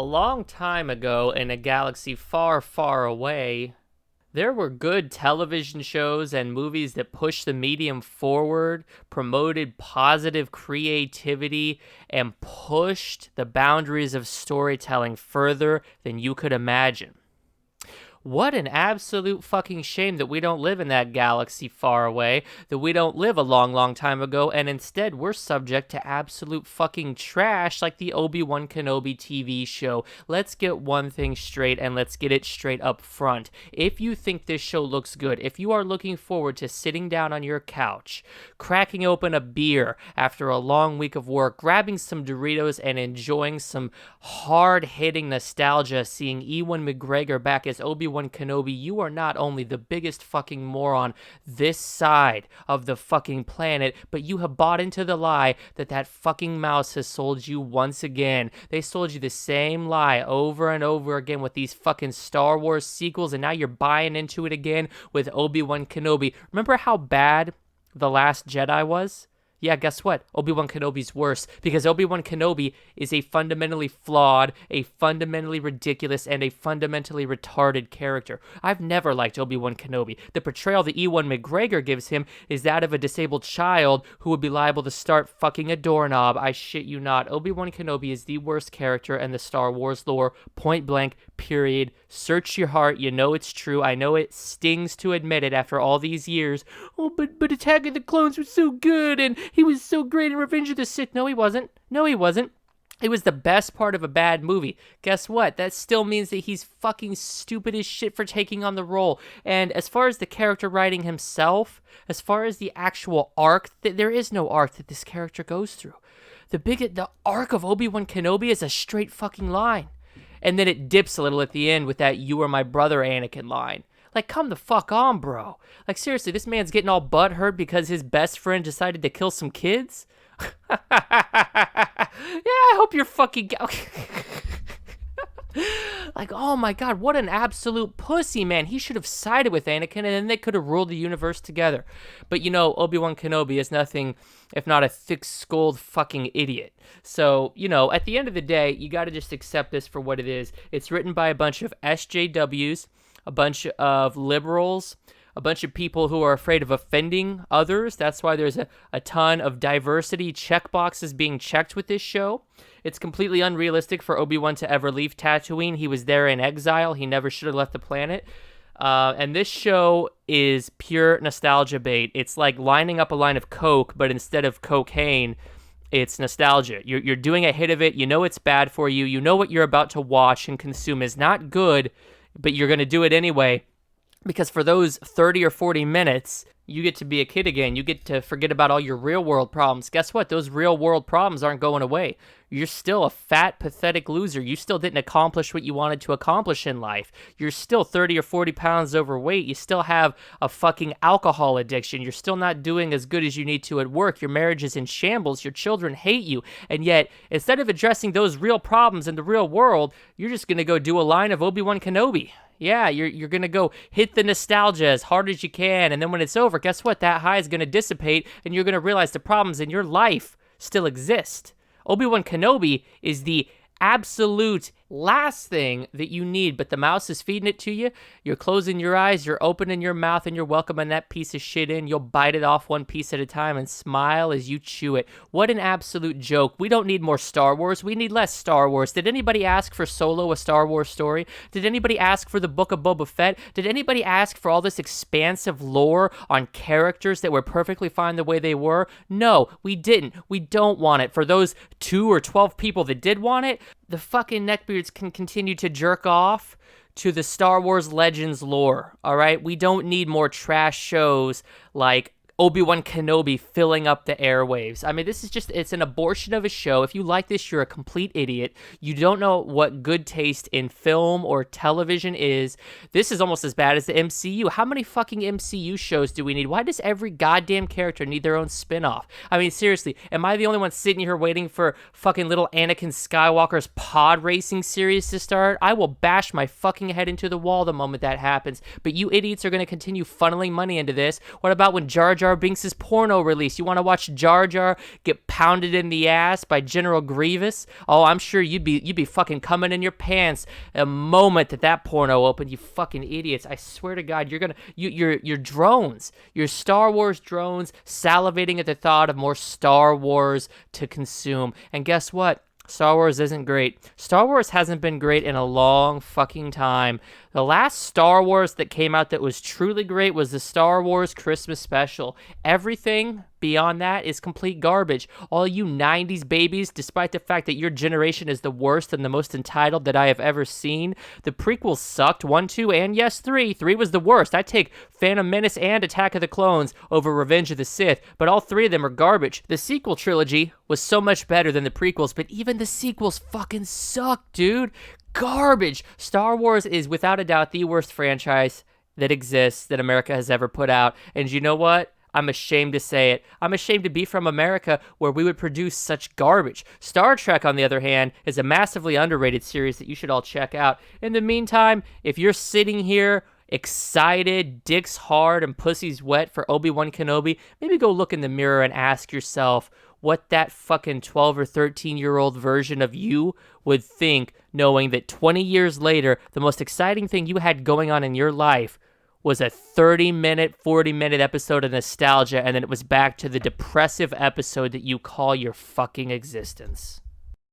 A long time ago, in a galaxy far, far away, there were good television shows and movies that pushed the medium forward, promoted positive creativity, and pushed the boundaries of storytelling further than you could imagine. What an absolute fucking shame that we don't live in that galaxy far away, that we don't live a long, long time ago, and instead we're subject to absolute fucking trash like the Obi-Wan Kenobi TV show. Let's get one thing straight, and let's get it straight up front. If you think this show looks good, if you are looking forward to sitting down on your couch, cracking open a beer after a long week of work, grabbing some Doritos, and enjoying some hard-hitting nostalgia, seeing Ewan McGregor back as Obi-Wan Kenobi, you are not only the biggest fucking moron this side of the fucking planet, but you have bought into the lie that that fucking mouse has sold you once again. They sold you the same lie over and over again with these fucking Star Wars sequels, and now you're buying into it again with Obi-Wan Kenobi. Remember how bad The Last Jedi was? Yeah, guess what? Obi-Wan Kenobi's worse, because Obi-Wan Kenobi is a fundamentally flawed, a fundamentally ridiculous, and a fundamentally retarded character. I've never liked Obi-Wan Kenobi. The portrayal that Ewan McGregor gives him is that of a disabled child who would be liable to start fucking a doorknob. I shit you not. Obi-Wan Kenobi is the worst character in the Star Wars lore, point blank, period. Search your heart, you know it's true. I know it stings to admit it after all these years. Oh, but Attack of the Clones was so good, and he was so great in Revenge of the Sith. No, he wasn't. No, he wasn't. It was the best part of a bad movie. Guess what? That still means that he's fucking stupid as shit for taking on the role. And as far as the character writing himself, as far as the actual arc, there is no arc that this character goes through. The arc of Obi-Wan Kenobi is a straight fucking line. And then it dips a little at the end with that "you are my brother" Anakin line. Like, come the fuck on, bro. Like, seriously, this man's getting all butthurt because his best friend decided to kill some kids? Yeah, I hope you're fucking... Like, oh my god, what an absolute pussy, man. He should have sided with Anakin, and then they could have ruled the universe together. But, you know, Obi-Wan Kenobi is nothing if not a thick-skulled fucking idiot. So, you know, at the end of the day, you gotta just accept this for what it is. It's written by a bunch of SJWs, a bunch of liberals, a bunch of people who are afraid of offending others. That's why there's a ton of diversity checkboxes being checked with this show. It's completely unrealistic for Obi-Wan to ever leave Tatooine. He was there in exile. He never should have left the planet. And this show is pure nostalgia bait. It's like lining up a line of Coke, but instead of cocaine, it's nostalgia. You're doing a hit of it. You know it's bad for you. You know what you're about to watch and consume is not good, but you're going to do it anyway, because for those 30 or 40 minutes, you get to be a kid again. You get to forget about all your real-world problems. Guess what? Those real-world problems aren't going away. You're still a fat, pathetic loser. You still didn't accomplish what you wanted to accomplish in life. You're still 30 or 40 pounds overweight. You still have a fucking alcohol addiction. You're still not doing as good as you need to at work. Your marriage is in shambles. Your children hate you. And yet, instead of addressing those real problems in the real world, you're just going to go do a line of Obi-Wan Kenobi. Yeah, you're going to go hit the nostalgia as hard as you can, and then when it's over, guess what? That high is going to dissipate, and you're going to realize the problems in your life still exist. Obi-Wan Kenobi is the absolute last thing that you need, but the mouse is feeding it to you. You're closing your eyes, you're opening your mouth, and you're welcoming that piece of shit in. You'll bite it off one piece at a time and smile as you chew it. What an absolute joke. We don't need more Star Wars. We need less Star Wars. Did anybody ask for Solo, a Star Wars story? Did anybody ask for the Book of Boba Fett? Did anybody ask for all this expansive lore on characters that were perfectly fine the way they were? No, we didn't. We don't want it. For those 2 or 12 people that did want it, the fucking neckbeards can continue to jerk off to the Star Wars Legends lore, all right? We don't need more trash shows like Obi-Wan Kenobi filling up the airwaves. I mean, this is just, it's an abortion of a show. If you like this, you're a complete idiot. You don't know what good taste in film or television is. This is almost as bad as the MCU. How many fucking MCU shows do we need? Why does every goddamn character need their own spin-off? I mean, seriously, am I the only one sitting here waiting for fucking little Anakin Skywalker's pod racing series to start? I will bash my fucking head into the wall the moment that happens. But you idiots are going to continue funneling money into this. What about when Jar Jar Jar Binks' porno release. You want to watch Jar Jar get pounded in the ass by General Grievous? Oh, I'm sure you'd be fucking coming in your pants a moment that porno opened. You fucking idiots! I swear to God, you're drones. You're Star Wars drones salivating at the thought of more Star Wars to consume. And guess what? Star Wars isn't great. Star Wars hasn't been great in a long fucking time. The last Star Wars that came out that was truly great was the Star Wars Christmas special. Everything beyond that is complete garbage. All you 90s babies, despite the fact that your generation is the worst and the most entitled that I have ever seen, the prequels sucked. 1, 2, and yes, 3. 3 was the worst. I'd take Phantom Menace and Attack of the Clones over Revenge of the Sith, but all 3 of them are garbage. The sequel trilogy was so much better than the prequels, but even the sequels fucking suck, dude. Garbage. Star Wars is without a doubt the worst franchise that exists that America has ever put out. And you know what? I'm ashamed to say it. I'm ashamed to be from America where we would produce such garbage. Star Trek, on the other hand, is a massively underrated series that you should all check out. In the meantime, if you're sitting here excited, dicks hard, and pussies wet for Obi-Wan Kenobi, maybe go look in the mirror and ask yourself what that fucking 12 or 13-year-old version of you would think, knowing that 20 years later, the most exciting thing you had going on in your life was a 30-minute, 40-minute episode of nostalgia, and then it was back to the depressive episode that you call your fucking existence.